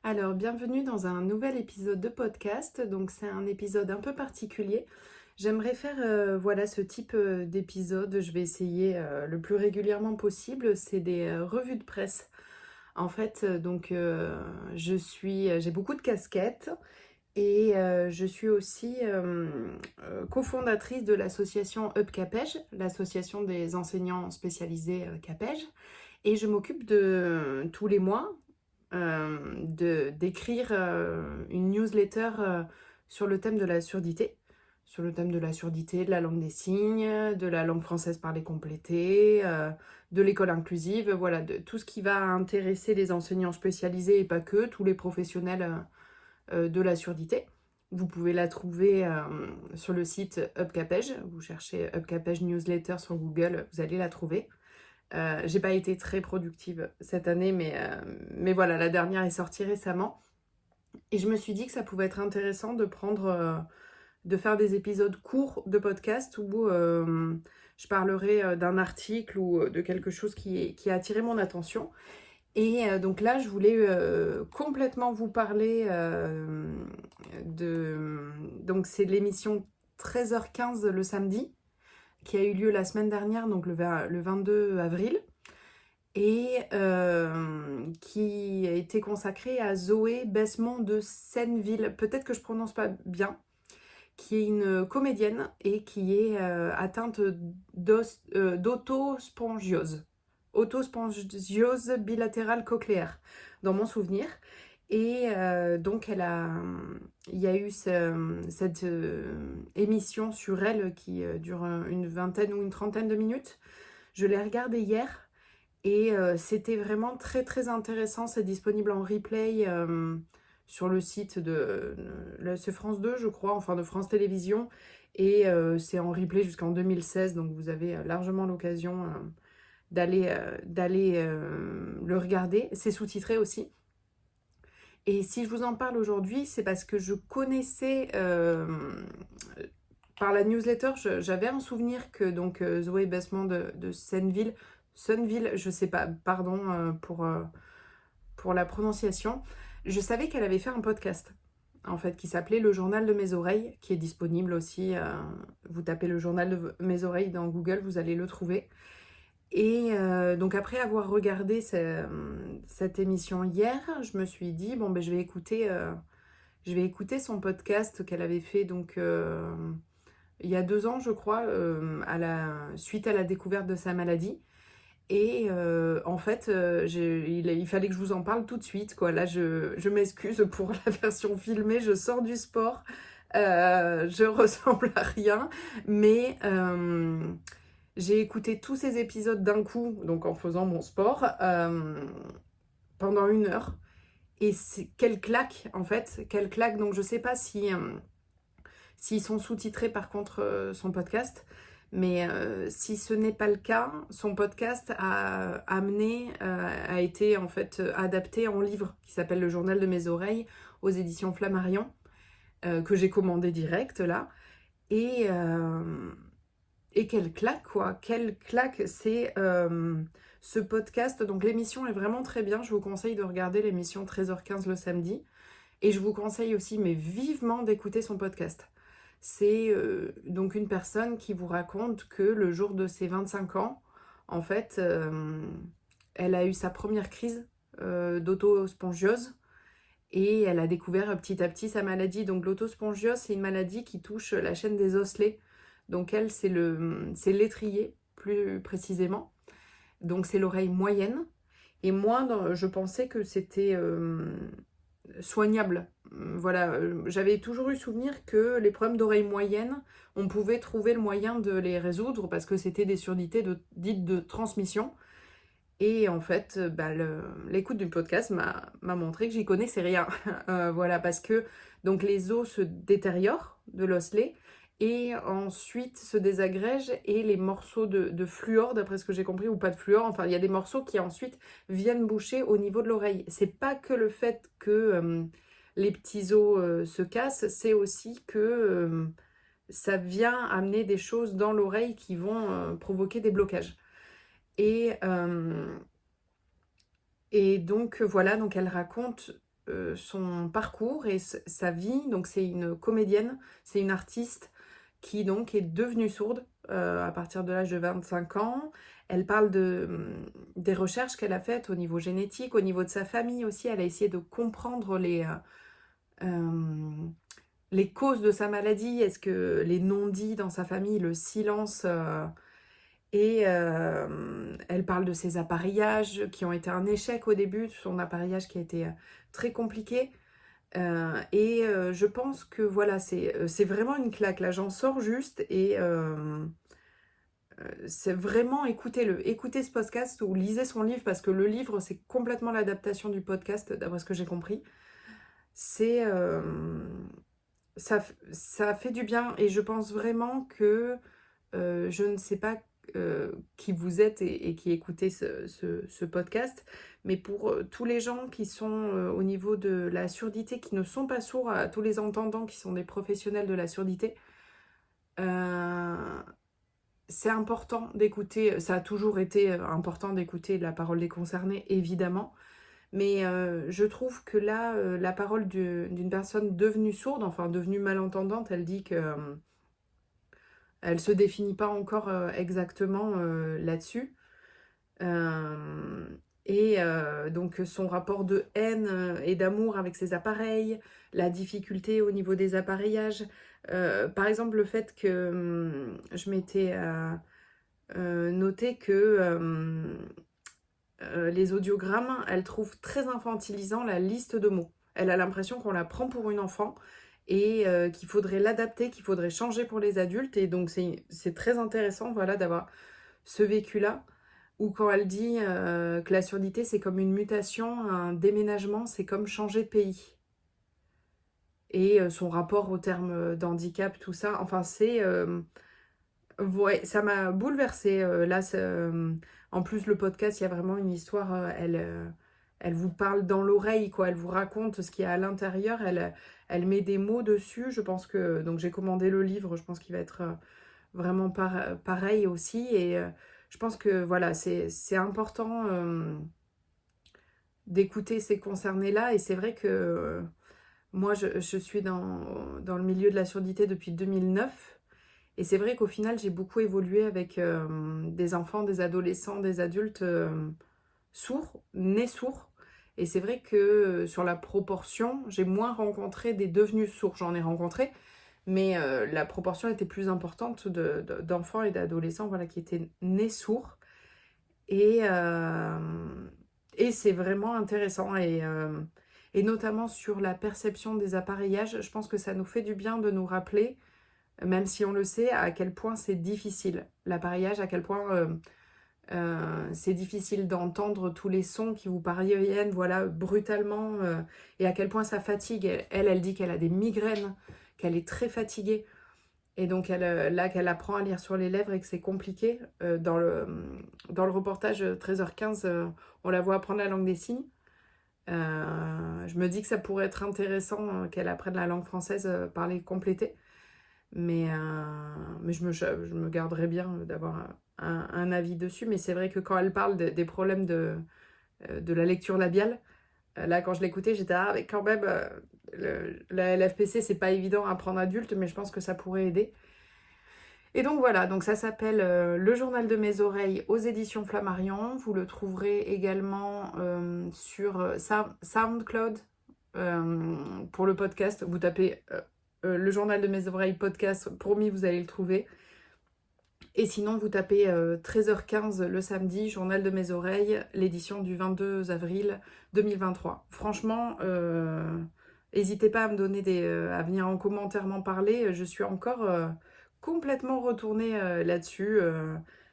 Alors, bienvenue dans un nouvel épisode de podcast. Donc, c'est un épisode un peu particulier. J'aimerais faire ce type d'épisode. Je vais essayer le plus régulièrement possible. C'est des revues de presse. En fait, j'ai beaucoup de casquettes et je suis aussi cofondatrice de l'association UpCapège, l'association des enseignants spécialisés CAPEJ. Et je m'occupe de tous les mois d'écrire une newsletter sur le thème de la surdité, de la langue des signes, de la langue française parlée complétée, de l'école inclusive, voilà, de tout ce qui va intéresser les enseignants spécialisés et pas que, tous les professionnels de la surdité. Vous pouvez la trouver sur le site UpCapège. Vous cherchez UpCapège Newsletter sur Google, vous allez la trouver. J'ai pas été très productive cette année, mais voilà, la dernière est sortie récemment. Et je me suis dit que ça pouvait être intéressant de faire des épisodes courts de podcast où je parlerai d'un article ou de quelque chose qui a attiré mon attention. Et donc là, je voulais complètement vous parler Donc c'est l'émission 13h15 le samedi, qui a eu lieu la semaine dernière, donc le 22 avril, et qui a été consacrée à Zoé Besmond de Senneville, peut-être que je prononce pas bien, qui est une comédienne et qui est atteinte d'autospongiose. Autospongiose bilatérale cochléaire, dans mon souvenir. Et donc il y a eu cette émission sur elle qui dure une vingtaine ou une trentaine de minutes. Je l'ai regardée hier et c'était vraiment très très intéressant. C'est disponible en replay sur le site c'est France 2, je crois, enfin de France Télévisions. Et c'est en replay jusqu'en 2016, donc vous avez largement l'occasion d'aller le regarder. C'est sous-titré aussi. Et si je vous en parle aujourd'hui, c'est parce que je connaissais par la newsletter, j'avais un souvenir que donc Zoé Besmond de Senneville, je sais pas, pardon pour la prononciation, je savais qu'elle avait fait un podcast en fait qui s'appelait Le Journal de mes oreilles, qui est disponible aussi. Vous tapez Le Journal de mes oreilles dans Google, vous allez le trouver. Et donc après avoir regardé cette émission hier, je me suis dit, bon ben je vais écouter son podcast qu'elle avait fait donc il y a 2 ans je crois, suite à la découverte de sa maladie. Et en fait, il fallait que je vous en parle tout de suite, quoi. Là, je m'excuse pour la version filmée, je sors du sport, je ressemble à rien, mais j'ai écouté tous ces épisodes d'un coup, donc en faisant mon sport, pendant 1 heure. Et quelle claque, en fait, quelle claque. Donc je sais pas s'ils sont sous-titrés par contre son podcast, mais si ce n'est pas le cas, son podcast a été en fait adapté en livre qui s'appelle Le Journal de mes oreilles aux éditions Flammarion, que j'ai commandé direct là. Et quelle claque, quoi. Quelle claque, c'est ce podcast. Donc l'émission est vraiment très bien. Je vous conseille de regarder l'émission 13h15 le samedi. Et je vous conseille aussi, mais vivement, d'écouter son podcast. C'est donc une personne qui vous raconte que le jour de ses 25 ans, en fait, elle a eu sa première crise d'autospongiose. Et elle a découvert petit à petit sa maladie. Donc l'autospongiose, c'est une maladie qui touche la chaîne des osselets. Donc elle, c'est l'étrier, plus précisément. Donc c'est l'oreille moyenne. Et moi, je pensais que c'était soignable. Voilà, j'avais toujours eu souvenir que les problèmes d'oreille moyenne, on pouvait trouver le moyen de les résoudre parce que c'était des surdités dites de transmission. Et en fait, l'écoute du podcast m'a montré que j'y connaissais rien. Voilà, parce que donc les os se détériorent de l'osselet et ensuite se désagrègent et les morceaux de fluor, d'après ce que j'ai compris, ou pas de fluor, enfin il y a des morceaux qui ensuite viennent boucher au niveau de l'oreille. C'est pas que le fait que les petits os se cassent, c'est aussi que ça vient amener des choses dans l'oreille qui vont provoquer des blocages. Et donc voilà, donc elle raconte son parcours et sa vie. Donc c'est une comédienne, c'est une artiste qui donc est devenue sourde à partir de l'âge de 25 ans. Elle parle des recherches qu'elle a faites au niveau génétique, au niveau de sa famille aussi. Elle a essayé de comprendre les causes de sa maladie. Est-ce que les non-dits dans sa famille, le silence... elle parle de ses appareillages qui ont été un échec au début, son appareillage qui a été très compliqué. Je pense que voilà, c'est vraiment une claque. Là, j'en sors juste et c'est vraiment écoutez-le. Écoutez ce podcast ou lisez son livre parce que le livre, c'est complètement l'adaptation du podcast, d'après ce que j'ai compris. C'est... ça fait du bien et je pense vraiment que je ne sais pas qui vous êtes et qui écoutez ce podcast, mais pour tous les gens qui sont au niveau de la surdité, qui ne sont pas sourds, à tous les entendants qui sont des professionnels de la surdité, c'est important d'écouter, ça a toujours été important d'écouter la parole des concernés, évidemment, mais je trouve que là, la parole d'une personne devenue sourde, enfin devenue malentendante, elle dit que elle se définit pas encore exactement là-dessus. Donc son rapport de haine et d'amour avec ses appareils, la difficulté au niveau des appareillages. Par exemple, le fait que je m'étais noté que les audiogrammes, elle trouve très infantilisant la liste de mots. Elle a l'impression qu'on la prend pour une enfant et qu'il faudrait l'adapter, qu'il faudrait changer pour les adultes. Et donc c'est très intéressant voilà, d'avoir ce vécu-là, où quand elle dit que la surdité c'est comme une mutation, un déménagement, c'est comme changer de pays. Et son rapport au terme d'handicap, tout ça, enfin c'est... ouais, ça m'a bouleversée. Là, en plus, le podcast, il y a vraiment une histoire. Elle vous parle dans l'oreille, quoi. Elle vous raconte ce qu'il y a à l'intérieur. Elle met des mots dessus. Je pense que... Donc, j'ai commandé le livre. Je pense qu'il va être vraiment pareil aussi. Et je pense que, voilà, c'est important d'écouter ces concernés-là. Et c'est vrai que moi, je suis dans le milieu de la surdité depuis 2009. Et c'est vrai qu'au final, j'ai beaucoup évolué avec des enfants, des adolescents, des adultes sourds, nés sourds. Et c'est vrai que sur la proportion, j'ai moins rencontré des devenus sourds. J'en ai rencontré, mais la proportion était plus importante d'enfants et d'adolescents voilà, qui étaient nés sourds. Et c'est vraiment intéressant. Et notamment sur la perception des appareillages, je pense que ça nous fait du bien de nous rappeler même si on le sait, à quel point c'est difficile, l'appareillage, à quel point c'est difficile d'entendre tous les sons qui vous parviennent, voilà, brutalement, et à quel point ça fatigue. Elle dit qu'elle a des migraines, qu'elle est très fatiguée, et donc là, qu'elle apprend à lire sur les lèvres et que c'est compliqué. Dans le reportage 13h15, on la voit apprendre la langue des signes. Je me dis que ça pourrait être intéressant qu'elle apprenne la langue française, parler complétée. Mais je me garderais bien d'avoir un avis dessus. Mais c'est vrai que quand elle parle des problèmes de la lecture labiale, là, quand je l'écoutais, j'étais mais quand même, la LFPC, c'est pas évident à apprendre adulte, mais je pense que ça pourrait aider. Et donc voilà, donc ça s'appelle Le journal de mes oreilles aux éditions Flammarion. Vous le trouverez également sur SoundCloud pour le podcast. Vous tapez Le journal de mes oreilles podcast, promis, vous allez le trouver. Et sinon, vous tapez 13h15 le samedi, journal de mes oreilles, l'édition du 22 avril 2023. Franchement, n'hésitez pas à me donner à venir en commentaire m'en parler. Je suis encore complètement retournée là-dessus.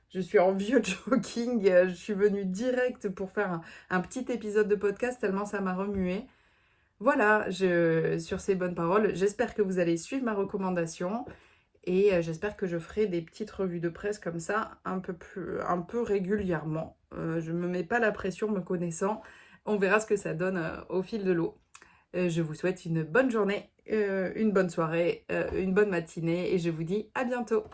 Je suis en vieux jogging. Je suis venue direct pour faire un petit épisode de podcast tellement ça m'a remué. Voilà, sur ces bonnes paroles, j'espère que vous allez suivre ma recommandation et j'espère que je ferai des petites revues de presse comme ça un peu régulièrement. Je ne me mets pas la pression me connaissant, on verra ce que ça donne au fil de l'eau. Je vous souhaite une bonne journée, une bonne soirée, une bonne matinée et je vous dis à bientôt.